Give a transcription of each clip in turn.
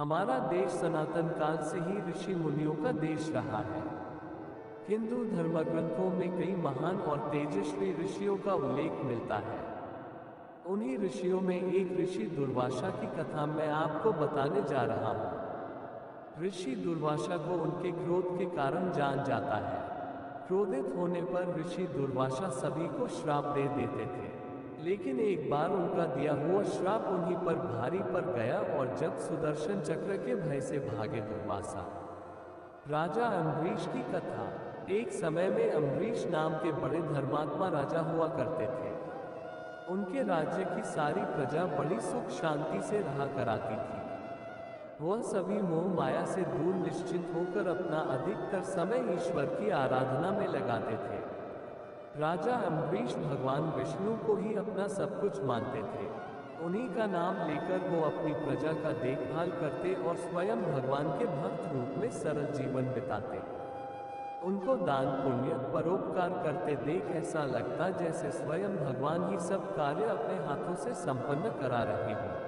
हमारा देश सनातन काल से ही ऋषि मुनियों का देश रहा है। हिंदू धर्मग्रंथों में कई महान और तेजस्वी ऋषियों का उल्लेख मिलता है। उन्हीं ऋषियों में एक ऋषि दुर्वासा की कथा मैं आपको बताने जा रहा हूँ। ऋषि दुर्वासा को उनके क्रोध के कारण जान जाता है। क्रोधित होने पर ऋषि दुर्वासा सभी को श्राप दे देते थे, लेकिन एक बार उनका दिया हुआ श्राप उन्हीं पर भारी पड़ गया और जब सुदर्शन चक्र के भय से भागे दुर्वासा। राजा अम्बरीश की कथा। एक समय में अम्बरीश नाम के बड़े धर्मात्मा राजा हुआ करते थे। उनके राज्य की सारी प्रजा बड़ी सुख शांति से रहा कराती थी। वह सभी मोह माया से दूर निश्चिंत होकर अपना अधिकतर समय ईश्वर की आराधना में लगाते थे। राजा अम्बरीश भगवान विष्णु को ही अपना सब कुछ मानते थे। उन्हीं का नाम लेकर वो अपनी प्रजा का देखभाल करते और स्वयं भगवान के भक्त रूप में सरल जीवन बिताते। उनको दान पुण्य परोपकार करते देख ऐसा लगता जैसे स्वयं भगवान ही सब कार्य अपने हाथों से संपन्न करा रहे हों।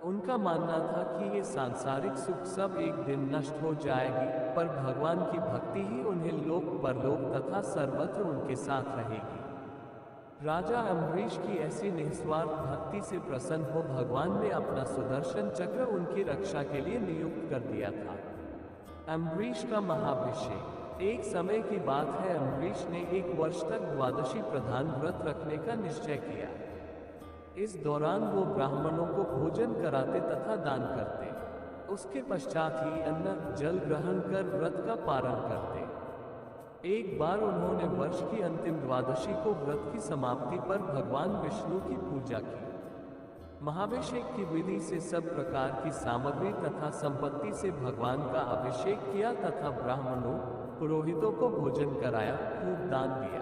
उनका मानना था कि ये सांसारिक सुख सब एक दिन नष्ट हो जाएगी, पर भगवान की भक्ति ही उन्हें लोक परलोक तथा सर्वत्र उनके साथ रहेगी। राजा अम्बरीश की ऐसी निस्वार्थ भक्ति से प्रसन्न हो भगवान ने अपना सुदर्शन चक्र उनकी रक्षा के लिए नियुक्त कर दिया था। अम्बरीश का महाभिषेक। एक समय की बात है, अम्बरीश ने एक वर्ष तक द्वादशी प्रधान व्रत रखने का निश्चय किया। इस दौरान वो ब्राह्मणों को भोजन कराते तथा दान करते। उसके पश्चात ही अन्न जल ग्रहण कर व्रत का पारण करते। एक बार उन्होंने वर्ष की अंतिम द्वादशी को व्रत की समाप्ति पर भगवान विष्णु की पूजा की। महाभिषेक की विधि से सब प्रकार की सामग्री तथा संपत्ति से भगवान का अभिषेक किया तथा ब्राह्मणों पुरोहितों को भोजन कराया, खूब दान दिया।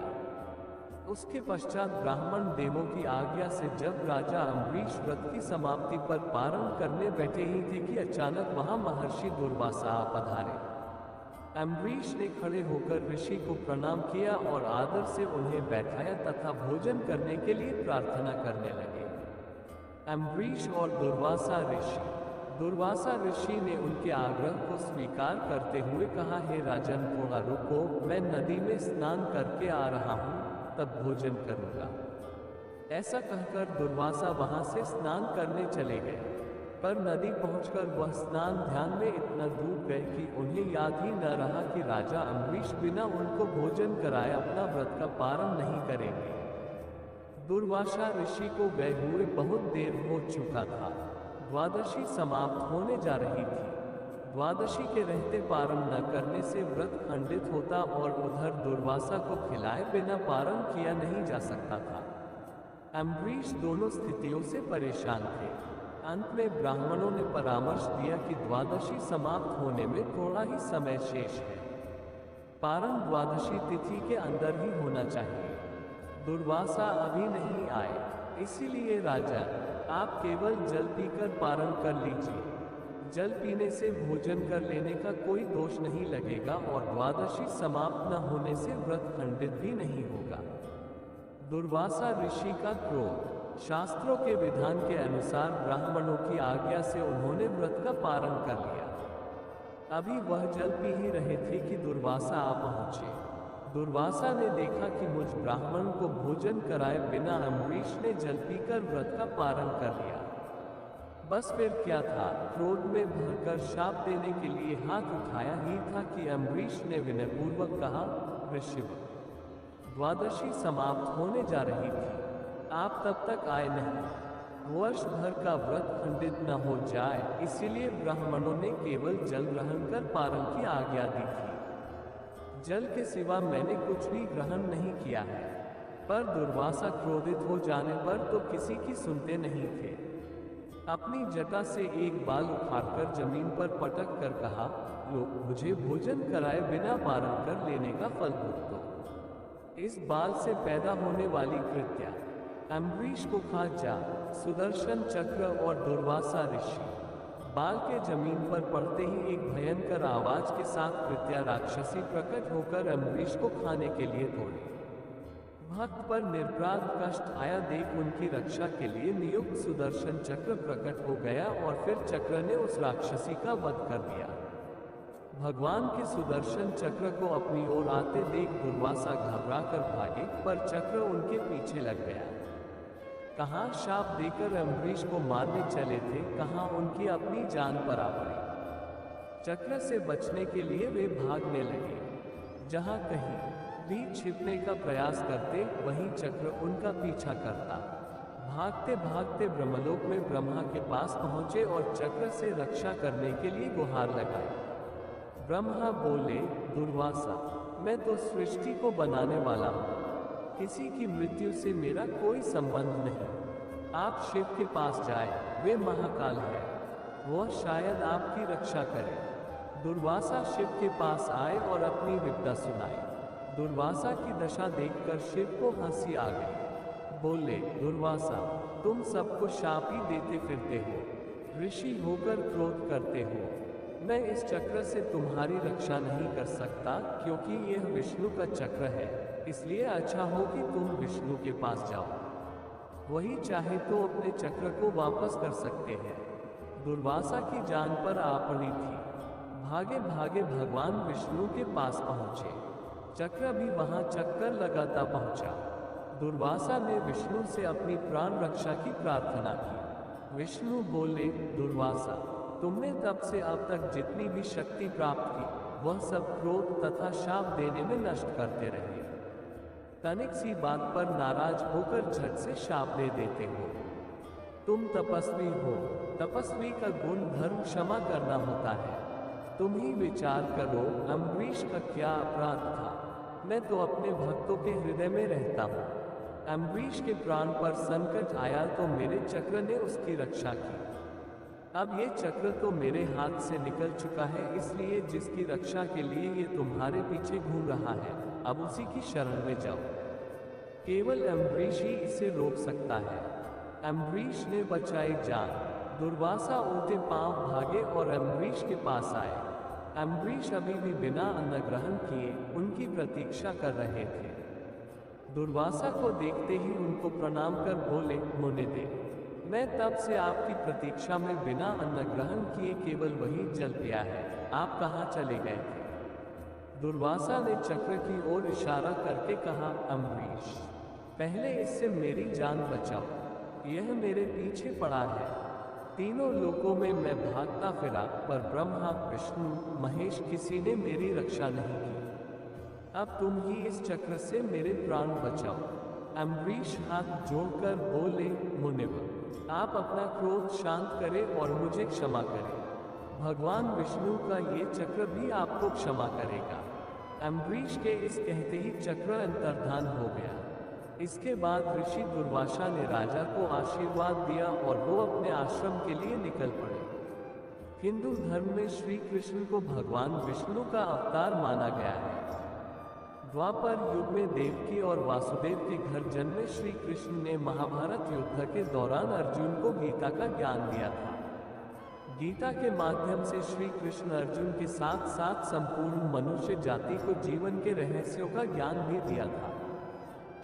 उसके पश्चात ब्राह्मण देवों की आज्ञा से जब राजा अम्बरीश व्रत की समाप्ति पर पारण करने बैठे ही थे कि अचानक वहां महर्षि दुर्वासा आ पधारे। अम्बरीश ने खड़े होकर ऋषि को प्रणाम किया और आदर से उन्हें बैठाया तथा भोजन करने के लिए प्रार्थना करने लगे। अम्बरीश और दुर्वासा ऋषि ने उनके आग्रह को स्वीकार करते हुए कहा, हे राजन, थोड़ा रुको, मैं नदी में स्नान करके आ रहा हूँ, तब भोजन करूंगा। ऐसा कहकर दुर्वासा वहां से स्नान करने चले गए, पर नदी पहुंचकर वह स्नान ध्यान में इतना डूब गए कि उन्हें याद ही न रहा कि राजा अम्बरीश बिना उनको भोजन कराए अपना व्रत का पारण नहीं करेंगे। दुर्वासा ऋषि को गए हुए बहुत देर हो चुका था। द्वादशी समाप्त होने जा रही थी। द्वादशी के रहते पारण न करने से व्रत खंडित होता और उधर दुर्वासा को खिलाए बिना पारण किया नहीं जा सकता था। अम्बरीश दोनों स्थितियों से परेशान थे। अंत में ब्राह्मणों ने परामर्श दिया कि द्वादशी समाप्त होने में थोड़ा ही समय शेष है। पारण द्वादशी तिथि के अंदर ही होना चाहिए। दुर्वासा अभी नहीं आए, इसीलिए राजा, आप केवल जल पीकर पारण कर लीजिए। जल पीने से भोजन कर लेने का कोई दोष नहीं लगेगा और द्वादशी समाप्त न होने से व्रत खंडित भी नहीं होगा। दुर्वासा ऋषि का क्रोध। शास्त्रों के विधान के अनुसार ब्राह्मणों की आज्ञा से उन्होंने व्रत का पारण कर लिया। अभी वह जल पी ही रहे थे कि दुर्वासा आ पहुंचे। दुर्वासा ने देखा कि मुझ ब्राह्मण को भोजन कराए बिना अम्बरीश ने जल पीकर व्रत का पारण कर लिया। बस फिर क्या था, क्रोध में भरकर शाप देने के लिए हाथ उठाया ही था कि अम्बरीश ने विनयपूर्वक कहा, ऋषि, द्वादशी समाप्त होने जा रही थी, आप तब तक आए नहीं। वर्ष भर का व्रत खंडित न हो जाए, इसीलिए ब्राह्मणों ने केवल जल ग्रहण कर पारण की आज्ञा दी थी। जल के सिवा मैंने कुछ भी ग्रहण नहीं किया है। पर दुर्वासा क्रोधित हो जाने पर तो किसी की सुनते नहीं थे। अपनी जटा से एक बाल उखाड़कर जमीन पर पटक कर कहा, लो, मुझे भोजन कराए बिना पारण कर लेने का फल भुगतो। इस बाल से पैदा होने वाली कृत्या अम्बरीश को खा जा। सुदर्शन चक्र और दुर्वासा ऋषि। बाल के जमीन पर पड़ते ही एक भयंकर आवाज के साथ कृत्या राक्षसी प्रकट होकर अम्बरीश को खाने के लिए दौड़ी। भक्त पर निरपराध कष्ट आया देख उनकी रक्षा के लिए नियुक्त सुदर्शन चक्र प्रकट हो गया और फिर चक्र ने उस राक्षसी का वध कर दिया। भगवान के सुदर्शन चक्र को अपनी ओर आते देख दुर्वासा घबराकर भागे, पर चक्र उनके पीछे लग गया। कहाँ शाप देकर अम्बरीश को मारने चले थे, कहाँ उनकी अपनी जान पर आ पड़ी। चक्र से बचने के लिए वे भागने लगे। जहाँ कहीं भी छिपने का प्रयास करते, वहीं चक्र उनका पीछा करता। भागते भागते ब्रह्मलोक में ब्रह्मा के पास पहुंचे और चक्र से रक्षा करने के लिए गुहार लगाई। ब्रह्मा बोले, दुर्वासा, मैं तो सृष्टि को बनाने वाला हूँ, किसी की मृत्यु से मेरा कोई संबंध नहीं। आप शिव के पास जाए, वे महाकाल है, वह शायद आपकी रक्षा करे। दुर्वासा शिव के पास आए और अपनी विपदा सुनाई। दुर्वासा की दशा देखकर शिव को हंसी आ गई। बोले, दुर्वासा, तुम सबको शाप ही देते फिरते हो, ऋषि होकर क्रोध करते हो। मैं इस चक्र से तुम्हारी रक्षा नहीं कर सकता, क्योंकि यह विष्णु का चक्र है, इसलिए अच्छा हो कि तुम विष्णु के पास जाओ, वही चाहे तो अपने चक्र को वापस कर सकते हैं। दुर्वासा की जान पर आ पड़ी थी। भागे भागे भगवान विष्णु के पास पहुंचे। चक्र भी वहां चक्कर लगाता पहुंचा। दुर्वासा ने विष्णु से अपनी प्राण रक्षा की प्रार्थना की। विष्णु बोले, दुर्वासा, तुमने तब से अब तक जितनी भी शक्ति प्राप्त की, वह सब क्रोध तथा शाप देने में नष्ट करते रहे। तनिक सी बात पर नाराज होकर झट से शाप दे देते हो। तुम तपस्वी हो, तपस्वी का गुण धर्म क्षमा करना होता है। तुम ही विचार करो, अम्बरीश का क्या अपराध था। मैं तो अपने भक्तों के हृदय में रहता हूँ। अम्बरीश के प्राण पर संकट आया तो मेरे चक्र ने उसकी रक्षा की। अब ये चक्र तो मेरे हाथ से निकल चुका है, इसलिए जिसकी रक्षा के लिए ये तुम्हारे पीछे घूम रहा है, अब उसी की शरण में जाओ। केवल अम्बरीश ही इसे रोक सकता है। अम्बरीश ने बचाई जान। दुर्वासा ऊँटे पांव भागे और अम्बरीश के पास आए। अम्बरीश अभी भी बिना अन्न ग्रहण किए उनकी प्रतीक्षा कर रहे थे। दुर्वासा को देखते ही उनको प्रणाम कर बोले, मुने दे, मैं तब से आपकी प्रतीक्षा में बिना अन्न ग्रहण किए केवल वही जल पिया है, आप कहाँ चले गए थे। दुर्वासा ने चक्र की ओर इशारा करके कहा, अम्बरीश, पहले इससे मेरी जान बचाओ, यह मेरे पीछे पड़ा है। तीनों लोकों में मैं भागता फिरा, पर ब्रह्मा, विष्णु, महेश किसी ने मेरी रक्षा नहीं की। अब तुम ही इस चक्र से मेरे प्राण बचाओ। अम्बरीश हाथ जोड़कर बोले, मुनिवर, आप अपना क्रोध शांत करें और मुझे क्षमा करें। भगवान विष्णु का ये चक्र भी आपको क्षमा करेगा। अम्बरीश के इस कहते ही चक्र अंतर्धान हो गया। इसके बाद ऋषि दुर्वासा ने राजा को आशीर्वाद दिया और वो अपने आश्रम के लिए निकल पड़े। हिंदू धर्म में श्री कृष्ण को भगवान विष्णु का अवतार माना गया है। द्वापर युग में देवकी और वासुदेव के घर जन्मे श्री कृष्ण ने महाभारत युद्ध के दौरान अर्जुन को गीता का ज्ञान दिया था। गीता के माध्यम से श्री कृष्ण अर्जुन के साथ साथ संपूर्ण मनुष्य जाति को जीवन के रहस्यों का ज्ञान भी दिया था।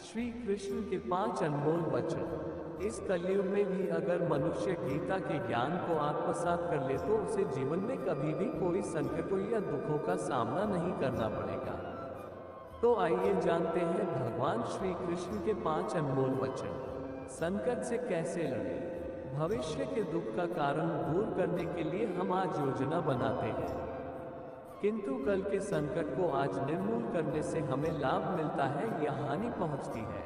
श्री कृष्ण के 5 अनमोल वचन। इस कलयुग में भी अगर मनुष्य गीता के ज्ञान को आत्मसात कर ले तो उसे जीवन में कभी भी कोई संकटों या दुखों का सामना नहीं करना पड़ेगा। तो आइए जानते हैं भगवान श्री कृष्ण के 5 अनमोल वचन। संकट से कैसे लड़ें। भविष्य के दुख का कारण दूर करने के लिए हम आज योजना बनाते हैं, किंतु कल के संकट को आज निर्मूल करने से हमें लाभ मिलता है या हानि पहुंचती है,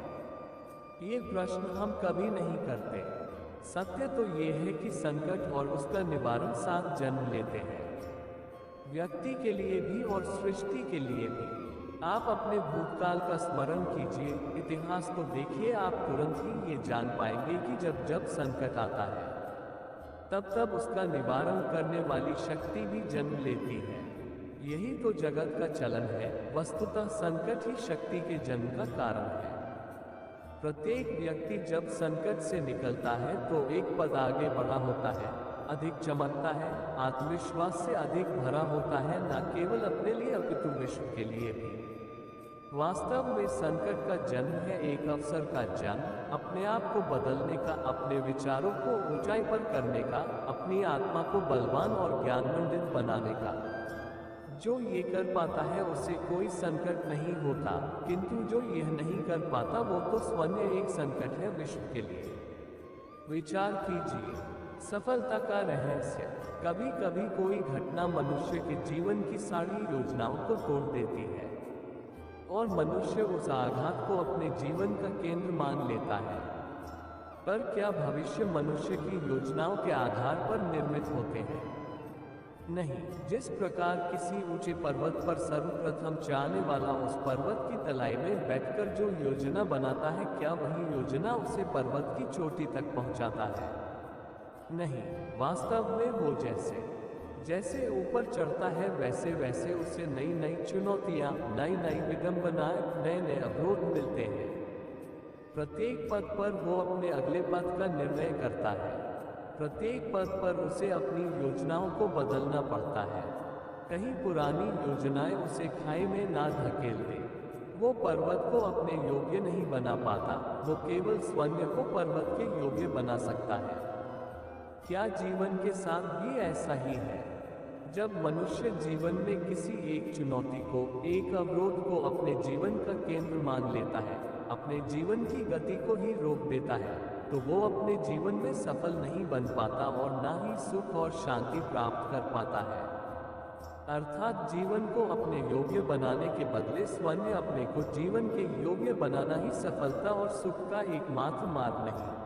ये प्रश्न हम कभी नहीं करते। सत्य तो ये है कि संकट और उसका निवारण साथ जन्म लेते हैं, व्यक्ति के लिए भी और सृष्टि के लिए भी। आप अपने भूतकाल का स्मरण कीजिए, इतिहास को देखिए, आप तुरंत ही ये जान पाएंगे कि जब जब संकट आता है तब तब उसका निवारण करने वाली शक्ति भी जन्म लेती है। यही तो जगत का चलन है। वस्तुतः संकट ही शक्ति के जन्म का कारण है। प्रत्येक व्यक्ति जब संकट से निकलता है तो एक पद आगे बढ़ा होता है, अधिक चमकता है, आत्मविश्वास से अधिक भरा होता है, न केवल अपने लिए अपितु विश्व के लिए भी। वास्तव में संकट का जन्म है एक अवसर का जन्म, अपने आप को बदलने का, अपने विचारों को ऊंचाई पर करने का, अपनी आत्मा को बलवान और ज्ञानमंडित बनाने का। जो ये कर पाता है उसे कोई संकट नहीं होता, किंतु जो यह नहीं कर पाता वो तो स्वयं एक संकट है विश्व के लिए। विचार कीजिए, सफलता का रहस्य। कभी कभी कोई घटना मनुष्य के जीवन की सारी योजनाओं को तोड़ देती है और मनुष्य उस आघात को अपने जीवन का केंद्र मान लेता है। पर क्या भविष्य मनुष्य की योजनाओं के आधार पर निर्मित होते हैं? नहीं। जिस प्रकार किसी ऊंचे पर्वत पर सर्वप्रथम जाने वाला उस पर्वत की तलाई में बैठकर जो योजना बनाता है, क्या वही योजना उसे पर्वत की चोटी तक पहुंचाता है? नहीं। वास्तव में वो जैसे ऊपर चढ़ता है वैसे वैसे उसे नई नई चुनौतियां, नई नई विडंबनाएं, नए नए अवरोध मिलते हैं। प्रत्येक पद पर वो अपने अगले पद का निर्णय करता है। प्रत्येक पद पर उसे अपनी योजनाओं को बदलना पड़ता है। कहीं पुरानी योजनाएं उसे खाई में ना धकेल दे। वो पर्वत को अपने योग्य नहीं बना पाता, वो केवल स्वयं को पर्वत के योग्य बना सकता है। क्या जीवन के साथ भी ऐसा ही है? जब मनुष्य जीवन में किसी एक चुनौती को, एक अवरोध को अपने जीवन का केंद्र मान लेता है, अपने जीवन की गति को ही रोक देता है, तो वो अपने जीवन में सफल नहीं बन पाता और ना ही सुख और शांति प्राप्त कर पाता है। अर्थात जीवन को अपने योग्य बनाने के बदले स्वयं अपने को जीवन के योग्य बनाना ही सफलता और सुख का एकमात्र मार्ग नहीं।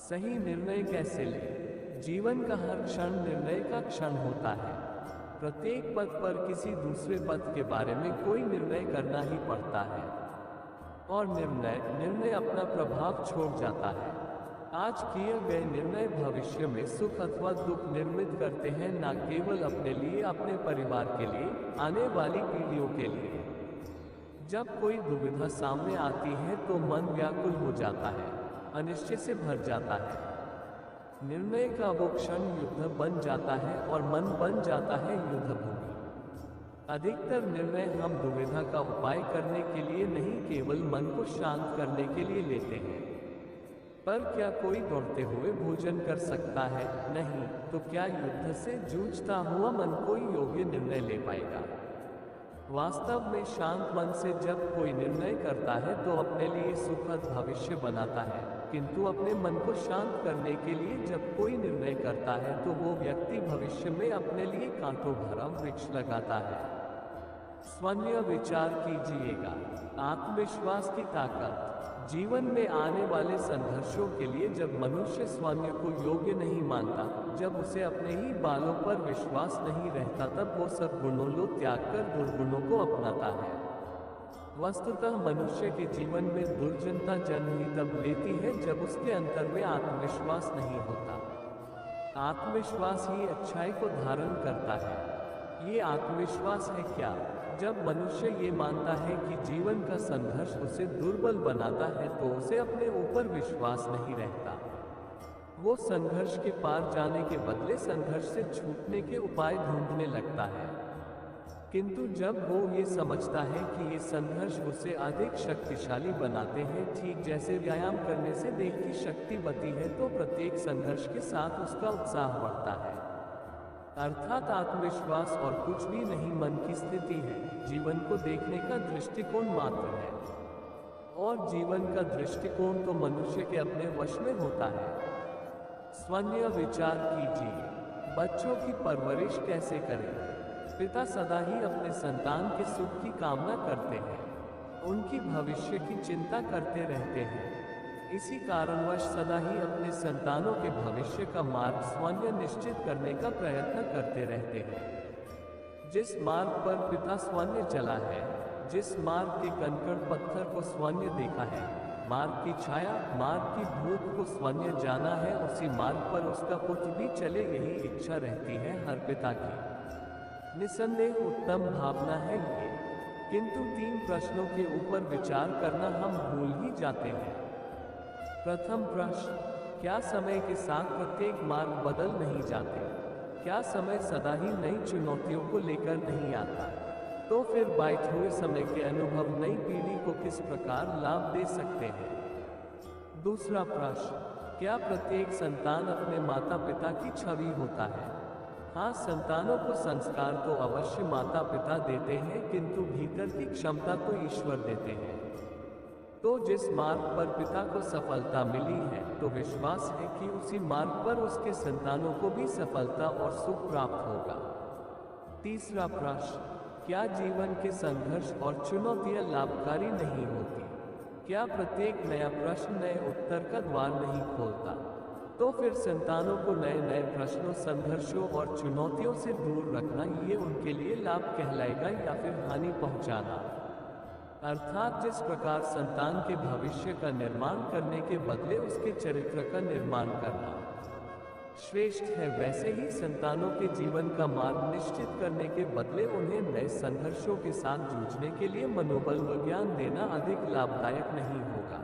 सही निर्णय कैसे लें? जीवन का हर क्षण निर्णय का क्षण होता है। प्रत्येक पद पर किसी दूसरे पद के बारे में कोई निर्णय करना ही पड़ता है और निर्णय अपना प्रभाव छोड़ जाता है। आज किए गए निर्णय भविष्य में सुख अथवा दुख निर्मित करते हैं, न केवल अपने लिए, अपने परिवार के लिए, आने वाली पीढ़ियों के लिए। जब कोई दुविधा सामने आती है तो मन व्याकुल हो जाता है, अनिश्चय से भर जाता है। निर्णय का वो क्षण युद्ध बन जाता है और मन बन जाता है युद्ध भूमि। अधिकतर निर्णय हम दुविधा का उपाय करने के लिए नहीं, केवल मन को शांत करने के लिए लेते हैं। पर क्या कोई दौड़ते हुए भोजन कर सकता है? नहीं। तो क्या युद्ध से जूझता हुआ मन कोई योग्य निर्णय ले पाएगा? वास्तव में शांत मन से जब कोई निर्णय करता है तो अपने लिए सुखद भविष्य बनाता है, किंतु अपने मन को शांत करने के लिए जब कोई निर्णय करता है तो वो व्यक्ति भविष्य में अपने लिए कांटों भरा वृक्ष लगाता है। स्वयं विचार कीजिएगा। आत्मविश्वास की ताकत। जीवन में आने वाले संघर्षों के लिए जब मनुष्य स्वयं को योग्य नहीं मानता, जब उसे अपने ही बालों पर विश्वास नहीं रहता, तब वो सब गुणों को त्याग कर दुर्गुणों को अपनाता है। वस्तुतः मनुष्य के जीवन में दुर्जनता जन्म ही तब लेती है जब उसके अंतर में आत्मविश्वास नहीं होता। आत्मविश्वास ही अच्छाई को धारण करता है। ये आत्मविश्वास है क्या? जब मनुष्य ये मानता है कि जीवन का संघर्ष उसे दुर्बल बनाता है तो उसे अपने ऊपर विश्वास नहीं रहता। वो संघर्ष के पार जाने के बदले संघर्ष से छूटने के उपाय ढूंढने लगता है। किंतु जब वो ये समझता है कि ये संघर्ष उसे अधिक शक्तिशाली बनाते हैं, ठीक जैसे व्यायाम करने से देह की शक्ति बढ़ती है, तो प्रत्येक संघर्ष के साथ उसका उत्साह बढ़ता है। अर्थात आत्मविश्वास और कुछ भी नहीं, मन की स्थिति है, जीवन को देखने का दृष्टिकोण मात्र है। और जीवन का दृष्टिकोण तो मनुष्य के अपने वश में होता है। स्वयं विचार कीजिए। बच्चों की परवरिश कैसे करें? पिता सदा ही अपने संतान के सुख की कामना करते हैं, उनकी भविष्य की चिंता करते रहते हैं। इसी कारणवश सदा ही अपने संतानों के भविष्य का मार्ग स्वयं निश्चित करने का प्रयत्न करते रहते हैं। जिस मार्ग पर पिता स्वयं चला है, जिस मार्ग के कंकड़ पत्थर को स्वयं देखा है, मार्ग की छाया, मार्ग की धूप को स्वयं जाना है, उसी मार्ग पर उसका पुत्र भी चले, यही इच्छा रहती है हर पिता की। निसंदेह उत्तम भावना है ये, किंतु 3 प्रश्नों के ऊपर विचार करना हम भूल ही जाते हैं। प्रथम प्रश्न, क्या समय के साथ प्रत्येक मार्ग बदल नहीं जाते? क्या समय सदा ही नई चुनौतियों को लेकर नहीं आता? तो फिर बीते हुए समय के अनुभव नई पीढ़ी को किस प्रकार लाभ दे सकते हैं? दूसरा प्रश्न, क्या प्रत्येक संतान अपने माता पिता की छवि होता है? हाँ, संतानों को संस्कार तो अवश्य माता पिता देते हैं, किंतु भीतर की क्षमता तो ईश्वर देते हैं। तो जिस मार्ग पर पिता को सफलता मिली है, तो विश्वास है कि उसी मार्ग पर उसके संतानों को भी सफलता और सुख प्राप्त होगा। तीसरा प्रश्न, क्या जीवन के संघर्ष और चुनौतियां लाभकारी नहीं होती? क्या प्रत्येक नया प्रश्न नए उत्तर का द्वार नहीं खोलता? तो फिर संतानों को नए नए प्रश्नों, संघर्षों और चुनौतियों से दूर रखना, ये उनके लिए लाभ कहलाएगा या फिर हानि पहुंचाना? अर्थात जिस प्रकार संतान के भविष्य का निर्माण करने के बदले उसके चरित्र का निर्माण करना श्रेष्ठ है, वैसे ही संतानों के जीवन का मार्ग निश्चित करने के बदले उन्हें नए संघर्षों के साथ जूझने के लिए मनोबल व ज्ञान देना अधिक लाभदायक नहीं होगा।